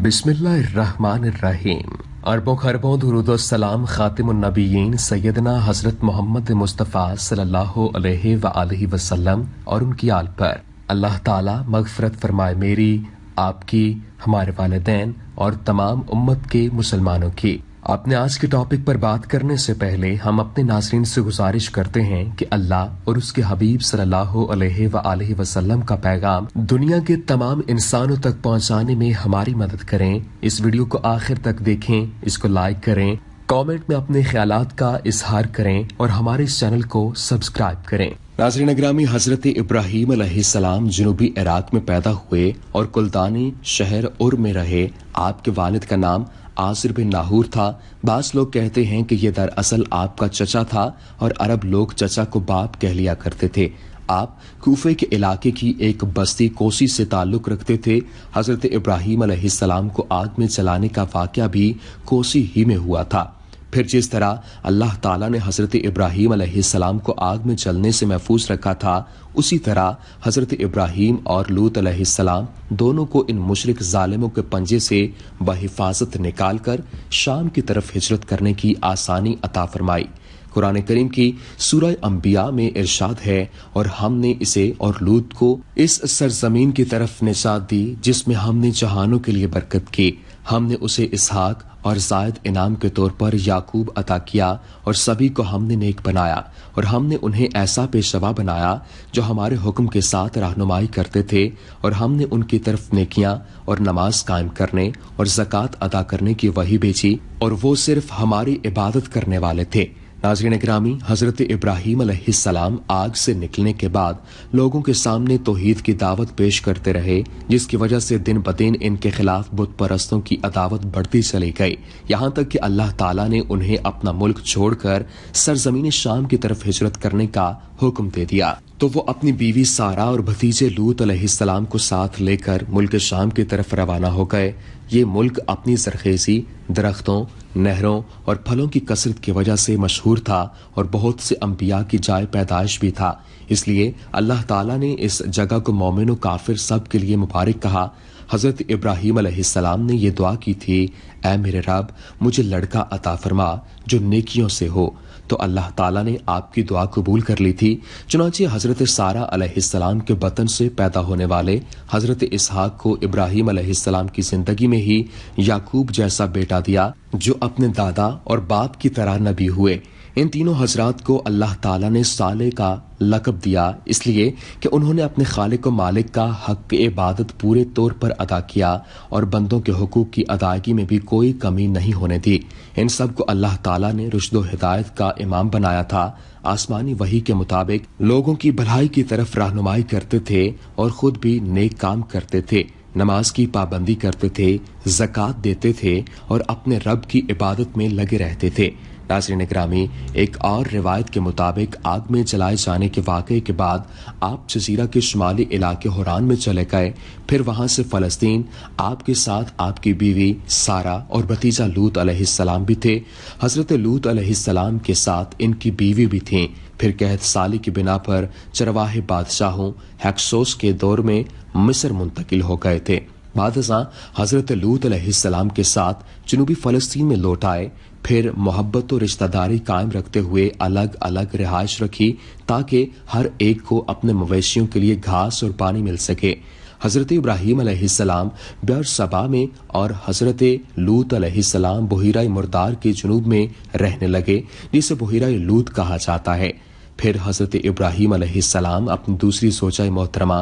बिस्मिल्लाहिर्रहमानिर्रहीम। अरबों खरबों दुरूद व सलाम खातिमुन नबिय्यीन सैयदना हजरत मोहम्मद मुस्तफ़ा सल्लल्लाहु अलैहि व आलिहि वसल्लम और उनकी आल पर अल्लाह ताला मग़फ़िरत फरमाए, मेरी, आपकी, हमारे वालिदैन और तमाम उम्मत के मुसलमानों की। अपने आज के टॉपिक पर बात करने से पहले हम अपने नाज़रीन से गुजारिश करते हैं कि अल्लाह और उसके हबीब सल्लल्लाहु अलैहि व आलिहि वसल्लम का पैगाम दुनिया के तमाम इंसानों तक पहुंचाने में हमारी मदद करें। इस वीडियो को आखिर तक देखें, इसको लाइक करें, कमेंट में अपने ख्यालात का इजहार करें और हमारे इस चैनल को सब्सक्राइब करें। नाज़रीन ग्रामी, हजरत इब्राहीम अलैहिस्सलाम जनूबी इराक में पैदा हुए और कुल्तानी शहर उर में रहे। आपके वालिद का नाम आसिर बिन नाहूर था। बास लोग कहते हैं कि ये दरअसल आपका चचा था और अरब लोग चचा को बाप कह लिया करते थे। आप कूफे के इलाके की एक बस्ती कोसी से ताल्लुक रखते थे। हजरत इब्राहीम अलैहिस्सलाम को आग में जलाने का वाकया भी कोसी ही में हुआ था। फिर जिस तरह अल्लाह ताला ने हजरत इब्राहीम अलैहिस्सलाम को आग में जलने से महफूज रखा था, उसी तरह हजरत इब्राहीम और लूत अलैहिस्सलाम दोनों को इन मुशरिक जालिमों के पंजे से बहिफाजत निकाल कर शाम की तरफ हिजरत करने की आसानी अता फरमाई। कुरान करीम की सूरह अंबिया में इरशाद है, और हमने इसे और लूत को इस सरजमीन की तरफ निजात दी जिसमें हमने जहानों के लिए बरकत की। हमने उसे इसहाक और जायद इनाम के तौर पर याकूब अता किया और सभी को हमने नेक बनाया, और हमने उन्हें ऐसा पेशवा बनाया जो हमारे हुक्म के साथ रहनुमाई करते थे, और हमने उनकी तरफ नेकियां और नमाज कायम करने और ज़कात अदा करने की वही भेजी, और वो सिर्फ हमारी इबादत करने वाले थे। नाज़रीन गिरामी, हजरत इब्राहीम अलैहिस्सलाम आग से निकलने के बाद लोगों के सामने तौहीद की दावत पेश करते रहे, जिसकी वजह से दिन ब दिन इनके खिलाफ बुत परस्तों की अदावत बढ़ती चली गई, यहाँ तक कि अल्लाह ताला ने उन्हें अपना मुल्क छोड़कर सरजमीन शाम की तरफ हिजरत करने का हुक्म दे दिया। तो वो अपनी बीवी सारा और भतीजे लूत अलैहिस्सलाम को साथ लेकर मुल्क शाम की तरफ रवाना हो गए। ये मुल्क अपनी सरखेजी, दरख्तों, नहरों और फलों की कसरत की वजह से मशहूर था और बहुत से अंबिया की जाए पैदाइश भी था। इसलिए अल्लाह ताला ने इस जगह को मोमिन और काफिर सब के लिए मुबारक कहा। हजरत इब्राहीम अलैहिस्सलाम ने यह दुआ की थी, ऐ मेरे रब, मुझे लड़का अता फरमा जो नेकियों से हो। तो अल्लाह ताला ने आपकी दुआ कबूल कर ली थी। चुनांचे हजरत सारा अलैहिस्सलाम के बतन से पैदा होने वाले हजरत इसहाक को इब्राहीम अलैहिस्सलाम की जिंदगी में ही याकूब जैसा बेटा दिया, जो अपने दादा और बाप की तरह नबी हुए। इन तीनों हजरात को अल्लाह ताला ने साले का लक़ब दिया, इसलिए कि उन्होंने अपने खालिक व मालिक का हक इबादत पूरे तौर पर अदा किया और बंदों के हुकूक की अदायगी में भी कोई कमी नहीं होने दी। इन सब को अल्लाह ताला ने रुश्द व हिदायत का इमाम बनाया था। आसमानी वही के मुताबिक लोगों की भलाई की तरफ रहनुमाई करते थे और खुद भी नेक काम करते थे, नमाज की पाबंदी करते थे, ज़कात देते थे और अपने रब की इबादत में लगे रहते थे। नाज़रीन ग्रामी, एक और रिवायत के मुताबिक आग में जलाए जाने के वाक़े के बाद आप जजीरा के शुमाली इलाके हुरान में चले गए। फिर वहां से फ़लस्तीन, आपके साथ आपकी बीवी सारा और भतीजा लूत अलैहिस्सलाम भी थे। हजरत लूत अलैहिस्सलाम के साथ इनकी बीवी भी थीं। फिर कहत साली की बिना पर चरवाहे बादशाहों हैक्सोस के दौर में मिस्र मुंतकिल हो गए थे। बादशाह हजरत लूत अलैहिस्सलाम के साथ जनूबी फ़लस्तीन में लौट आए। फिर मोहब्बत और रिश्तेदारी कायम रखते हुए अलग अलग रिहाइश रखी, ताकि हर एक को अपने मवेशियों के लिए घास और पानी मिल सके। हजरत इब्राहीम अलैहिस्सलाम ब्यार सबा में और हजरत लूत अलैहिस्सलाम बुहीरा मुर्दार के जुनूब में रहने लगे, जिसे बुहीरा लूत कहा जाता है। फिर हजरत इब्राहीम अलैहिस्सलाम अपनी दूसरी ज़ौजा मोहतरमा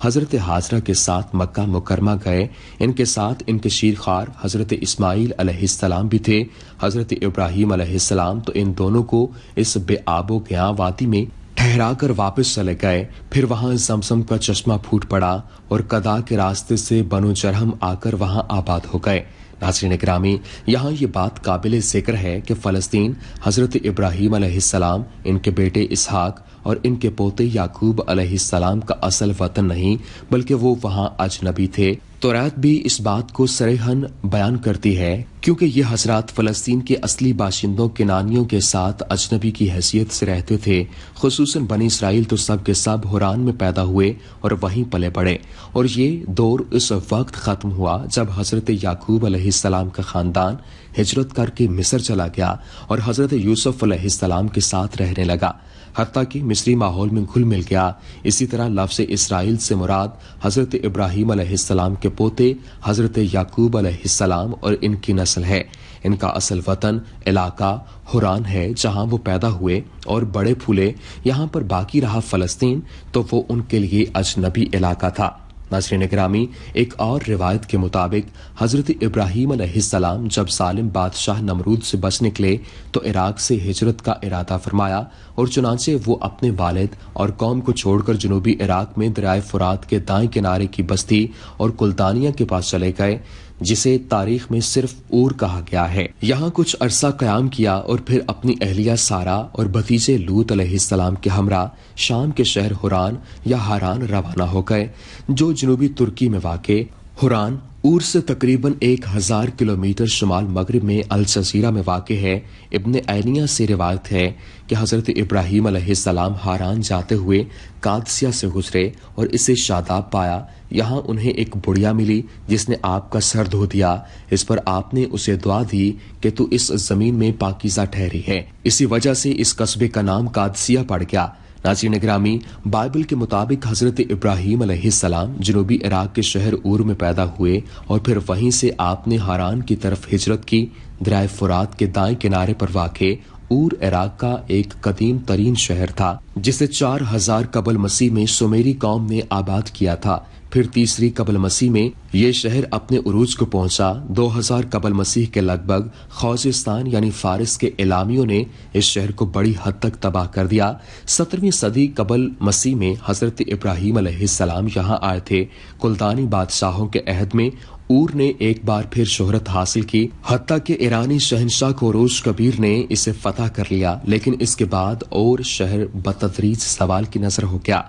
हजरत हाजरा के साथ मक्का मुकरमा गए। इनके साथ इनके शीरखार हजरत इस्माइल अलैहिस्सलाम भी थे। हजरत इब्राहीम अलैहिस्सलाम तो इन दोनों को इस बेआबो गिया वादी में ठहरा कर वापस चले गए। फिर वहां जमसम का चश्मा फूट पड़ा और कदा के रास्ते से बनु जरहम आकर वहां आबाद हो गए। नाज़रीन ग्रामी, यहाँ ये बात काबिल ज़िक्र है कि फ़लस्तीन हजरत इब्राहीम अलैहिस्सलाम, इनके बेटे इसहाक और इनके पोते याकूब अलैहिस्सलाम का असल वतन नहीं, बल्कि वो वहाँ अजनबी थे। तौरात भी इस बात को सरेहन बयान करती है, क्योंकि ये हजरात फलस्तीन के असली बाशिंदों केनानियों के साथ अजनबी की हैसियत से रहते थे। खुसूसन बनी इसराइल तो सब के सब हुरान में पैदा हुए और वहीं पले पड़े, और ये दौर उस वक्त खत्म हुआ जब हजरत याकूब अलैहिस्सलाम का खानदान हिजरत करके मिस्र चला गया और हजरत यूसुफ अलैहिस्सलाम के साथ रहने लगा, हत्ता कि मिस्री माहौल में घुल मिल गया। इसी तरह लफ्ज़ इसराइल से मुराद हजरत इब्राहीम अलैहिस्सलाम के पोते हजरत याकूब अलैहिस्सलाम और इनकी नस्ल है। इनका असल वतन इलाका हुरान है, जहां वो पैदा हुए और बड़े फूले। यहाँ पर बाकी रहा फलस्तीन तो वो उनके लिए अजनबी इलाका था। नाज़रीन गिरामी, एक और रिवायत के मुताबिक हजरत इब्राहीम अलैहिस्सलाम जब सालिम बादशाह नमरूद से बच निकले तो इराक से हिजरत का इरादा फरमाया, और चुनांचे वो अपने वालिद और कौम को छोड़कर जनूबी इराक में दरियाए फुरात के दाएं किनारे की बस्ती और कुल्तानिया के पास चले गए, जिसे तारीख में सिर्फ ऊर कहा गया है। यहाँ कुछ अरसा कयाम किया और फिर अपनी अहलिया सारा और भतीजे लूत अलैहिस्सलाम के हमरा शाम के शहर हुरान या हारान रवाना हो गए, जो जनूबी तुर्की में वाक़े। हुरान ऊर से तकरीबन 1000 किलोमीटर शुमाल मगरिब में अल जज़ीरा में वाक़े है। इब्ने ऐनिया से रिवायत है कि हजरत इब्राहीम अलैहिस्सलाम हारान जाते हुए कादसिया से गुजरे और इसे शादाब पाया। यहाँ उन्हें एक बुढ़िया मिली जिसने आपका सर धो दिया। इस पर आपने उसे दुआ दी कि तू इस जमीन में पाकीज़ा ठहरी है। इसी वजह से इस कस्बे का नाम कादसिया पड़ गया। नाज़रीन गिरामी, बाइबल के मुताबिक हजरत इब्राहीम अलैहिस्सलाम जनूबी इराक के शहर ऊर में पैदा हुए और फिर वहीं से आपने हारान की तरफ हिजरत की। दरियाए फुरात के दाएं किनारे पर वाक़े ऊर इराक का एक कदीम तरीन शहर था, जिसे 4000 कबल मसीह में सुमेरी कौम ने आबाद किया था। फिर तीसरी कबल मसीह में ये शहर अपने उरूज को पहुंचा। 2000 कबल मसीह के लगभग खौजिस्तान यानी फारिस के इलामियों ने इस शहर को बड़ी हद तक तबाह कर दिया। 17वीं सदी कबल मसीह में हजरत इब्राहीम अलैहिस्सलाम यहाँ आए थे। कुल्तानी बादशाहों के अहद में ऊर ने एक बार फिर शोहरत हासिल की, हत्ता कि ईरानी शहनशाह कोरोश कबीर ने इसे फतह कर लिया, लेकिन इसके बाद और शहर बतदरीज सवाल की नजर हो गया।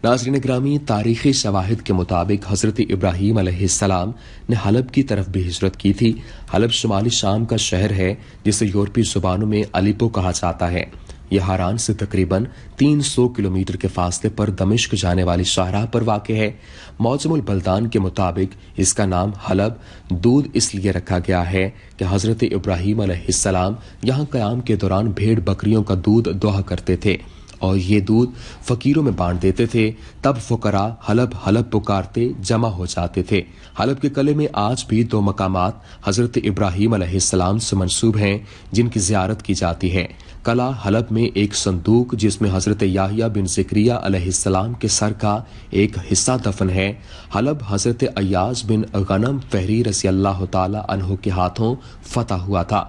नाज़रीन ग्रामी, तारीखी शवाहिद के मुताबिक हजरत इब्राहीम अलैहिस्सलाम ने हलब की तरफ भी हिजरत की थी। हलब शुमाली शाम का शहर है, जिसे यूरोपीय जुबानों में अलीपो कहा जाता है। यह हारान से तकरीबन 300 किलोमीटर के फासले पर दमिश्क जाने वाली शाहराह पर वाक़ है। मौजमुल बल्दान के मुताबिक इसका नाम हलब दूध इसलिए रखा गया है कि हजरत इब्राहीम अलैहिस्सलाम यहाँ क़याम के दौरान भेड़ बकरियों का दूध दोहा करते थे और ये दूध फकीरों में बांट देते थे। तब फुकरा हलब हलब पुकारते जमा हो जाते थे। हलब के कले में आज भी 2 मकामात हजरत इब्राहीम अलैहिस्सलाम से मंसूब हैं, जिनकी ज़ियारत की जाती है। कला हलब में एक संदूक जिसमें हजरत याहिया बिन ज़िक्रिया अलैहिस्सलाम के सर का एक हिस्सा दफन है। हलब हजरत अय्याज बिन गनम फहरी रज़ियल्लाहु ताला अन्हु के हाथों फतह हुआ था।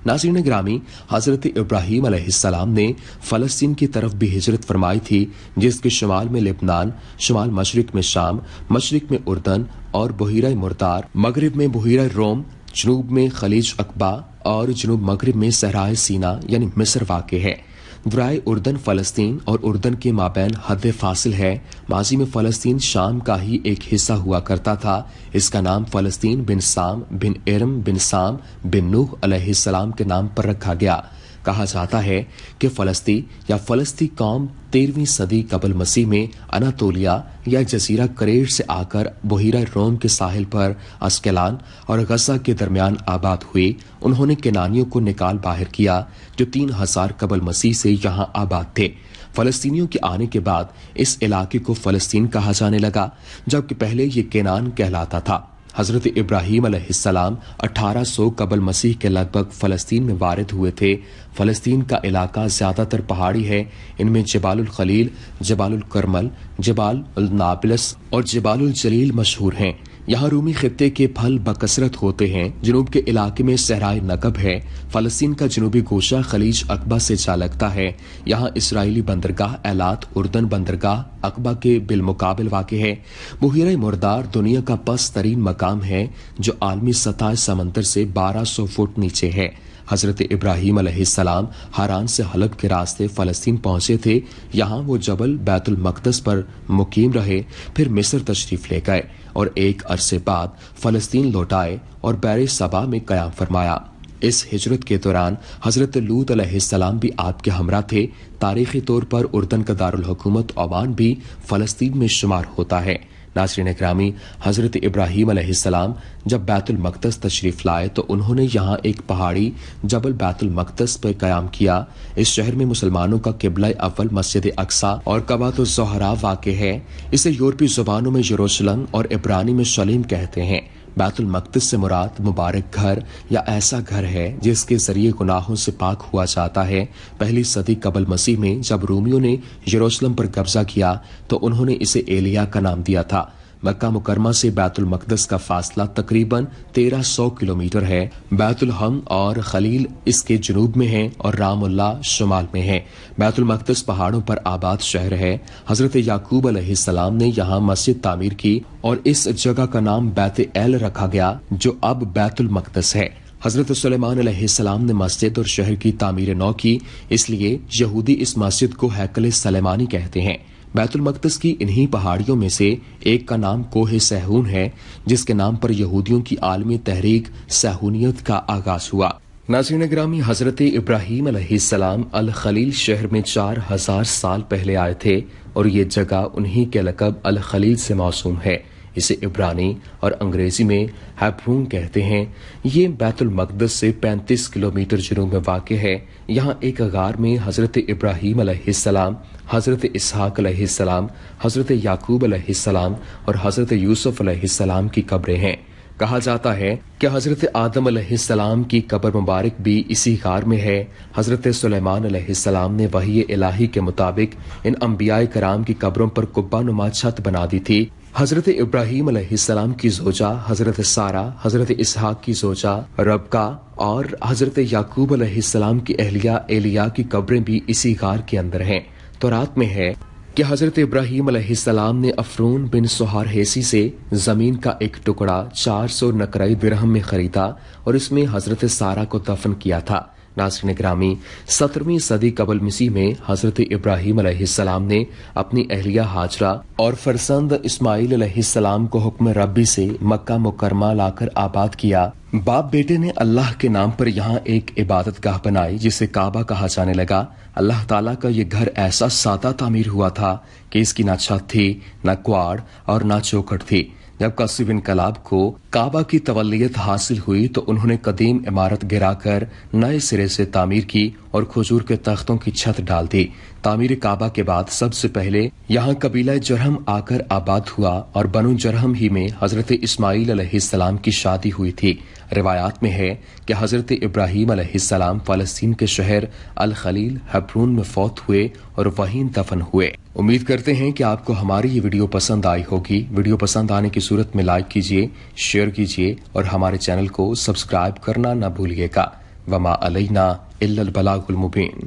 नाज़रीन ग्रामी, हजरत इब्राहीम अलैहिस्सलाम ने फ़लस्तीन की तरफ भी हिजरत फरमाई थी, जिसके शुमाल में लेबनान, शुमाल मशरिक में शाम, मशरिक में उर्दन और बहीरा मुर्तार, मगरिब में बहीरा रोम, जनूब में खलीज अकबा और जनूब मगरिब में सहराए सीना यानी मिस्र वाक़े है। दरियाए उर्दन फ़लस्तीन और उर्दन के माबैन हद फासिल है। माजी में फ़लस्तीन शाम का ही एक हिस्सा हुआ करता था। इसका नाम फ़लस्तीन बिन साम बिन एरम बिन साम बिन नूह अलैहिस्सलाम के नाम पर रखा गया। कहा जाता है कि फ़लस्ती या फ़लस्ती कौम 13वीं सदी कबल मसीह में अनातोलिया या जजीरा करेट से आकर बहीरा रोम के साहिल पर अस्कलान और गजा के दरमियान आबाद हुई। उन्होंने केनानियों को निकाल बाहर किया, जो 3000 कबल मसीह से यहाँ आबाद थे। फ़लस्तीनियों के आने के बाद इस इलाके को फ़लस्तीन कहा जाने लगा, जबकि पहले ये केनान कहलाता था। हजरत इब्राहीम अलैहिस्सलाम 1800 कबल मसीह के लगभग फ़लस्तीन में वारिद हुए थे। फ़लस्तीन का इलाका ज़्यादातर पहाड़ी है। इनमें जबालुल खलील, जबालुल करमल, जबालुल नाबलस और जबालुल जलील मशहूर हैं। यहाँ रूमी खित्ते के फल बकसरत होते हैं। जनूब के इलाके में सहराए नकब है। फ़लस्तीन का जनूबी गोशा खलीज अकबा से जा लगता है। यहाँ इसराइली बंदरगाह एलात उर्दन बंदरगाह अकबा के बिलमुकाबिल वाक़ है। बहीरा मुर्दार दुनिया का पस्त तरीन मकाम है, जो आलमी सतह समंदर से 1200 फुट नीचे है। हजरत इब्राहीम अलैहिस्सलाम हारान से हलब के रास्ते फ़लस्तीन पहुंचे थे। यहाँ वो जबल बैतुल मक़दस पर मुकीम रहे, फिर मिस्र तशरीफ ले गए اور ایک عرصے بعد فلسطین لوٹائے اور بیر صبا میں قیام فرمایا۔ اس ہجرت کے دوران حضرت لوط علیہ السلام بھی آپ کے ہمراہ تھے۔ تاریخی طور پر اردن کا دارالحکومت عمان بھی فلسطین میں شمار ہوتا ہے۔ ناظرین اکرامی، حضرت ابراہیم علیہ السلام جب بیت المقدس تشریف لائے تو انہوں نے یہاں ایک پہاڑی جبل بیت المقدس پر قیام کیا۔ اس شہر میں مسلمانوں کا قبلہ اول مسجد اقصی اور کعبۃ الزہراء واقع ہے۔ اسے یورپی زبانوں میں یروشلم اور عبرانی میں شلیم کہتے ہیں۔ بیت المقدس سے مراد مبارک گھر یا ایسا گھر ہے جس کے ذریعے گناہوں سے پاک ہوا جاتا ہے۔ پہلی صدی قبل مسیح میں جب رومیوں نے یروشلم پر قبضہ کیا تو انہوں نے اسے ایلیا کا نام دیا تھا۔ مکہ مکرمہ سے بیت المقدس کا فاصلہ تقریباً 1300 کلومیٹر ہے۔ بیت الحم اور خلیل اس کے جنوب میں ہیں اور رام اللہ شمال میں ہے۔ بیت المقدس پہاڑوں پر آباد شہر ہے۔ حضرت یعقوب علیہ السلام نے یہاں مسجد تعمیر کی اور اس جگہ کا نام بیت ایل رکھا گیا جو اب بیت المقدس ہے۔ حضرت سلیمان علیہ السلام نے مسجد اور شہر کی تعمیر نو کی، اس لیے یہودی اس مسجد کو ہیکل سلیمانی کہتے ہیں۔ بیت المقدس کی انہی پہاڑیوں میں سے ایک کا نام کوہ سیہون ہے، جس کے نام پر یہودیوں کی عالمی تحریک سیہونیت کا آغاز ہوا۔ ناظرین گرامی، حضرت ابراہیم علیہ السلام الخلیل شہر میں 4000 سال پہلے آئے تھے اور یہ جگہ انہی کے لقب الخلیل سے موسوم ہے۔ اسے عبرانی اور انگریزی میں ہیبرون کہتے ہیں۔ یہ بیت المقدس سے 35 کلومیٹر جنوب میں واقع ہے۔ یہاں ایک غار میں حضرت ابراہیم علیہ السلام، حضرت اسحاق علیہ السلام، حضرت یعقوب علیہ السلام اور حضرت یوسف علیہ السلام کی قبریں ہیں۔ کہا جاتا ہے کہ حضرت آدم علیہ السلام کی قبر مبارک بھی اسی غار میں ہے۔ حضرت سلیمان علیہ السلام نے وحی الہی کے مطابق ان انبیاء کرام کی قبروں پر قبہ نما چھت بنا دی تھی۔ حضرت ابراہیم علیہ السلام کی زوجہ حضرت سارہ، حضرت اسحاق کی زوجہ ربکہ اور حضرت یعقوب علیہ السلام کی اہلیہ ایلیا کی قبریں بھی اسی غار کے اندر ہیں۔ تورات میں ہے کہ حضرت ابراہیم علیہ السلام نے افرون بن سہار حیسی سے زمین کا ایک ٹکڑا 400 نقرئی درہم میں خریدا اور اس میں حضرت سارہ کو دفن کیا تھا۔ ناظرین گرامی، 17ویں صدی قبل مسیح میں حضرت ابراہیم علیہ السلام نے اپنی اہلیہ ہاجرہ اور فرزند اسماعیل علیہ السلام کو حکم ربی سے مکہ مکرمہ لا کر آباد کیا۔ باپ بیٹے نے اللہ کے نام پر یہاں ایک عبادت گاہ بنائی جسے کعبہ کہا جانے لگا۔ اللہ تعالیٰ کا یہ گھر ایسا سادہ تعمیر ہوا تھا کہ اس کی نہ چھت تھی، نہ کواڑ اور نہ چوکھٹ تھی۔ جب قصب انقلاب کو کعبہ کی تولیت حاصل ہوئی تو انہوں نے قدیم عمارت گرا کر نئے سرے سے تعمیر کی اور کھجور کے تختوں کی چھت ڈال دی۔ تعمیر کعبہ کے بعد سب سے پہلے یہاں قبیلہ جرہم آ کر آباد ہوا اور بنو جرہم ہی میں حضرت اسماعیل علیہ السلام کی شادی ہوئی تھی۔ روایات میں ہے کہ حضرت ابراہیم علیہ السلام فلسطین کے شہر الخلیل ہیبرون میں فوت ہوئے اور وہیں دفن ہوئے۔ امید کرتے ہیں کہ آپ کو ہماری یہ ویڈیو پسند آئی ہوگی۔ ویڈیو پسند آنے کی صورت میں لائک کیجیے، شیئر کیجیے اور ہمارے چینل کو سبسکرائب کرنا نہ بھولیے گا۔ وما علینا الا البلاغ المبین۔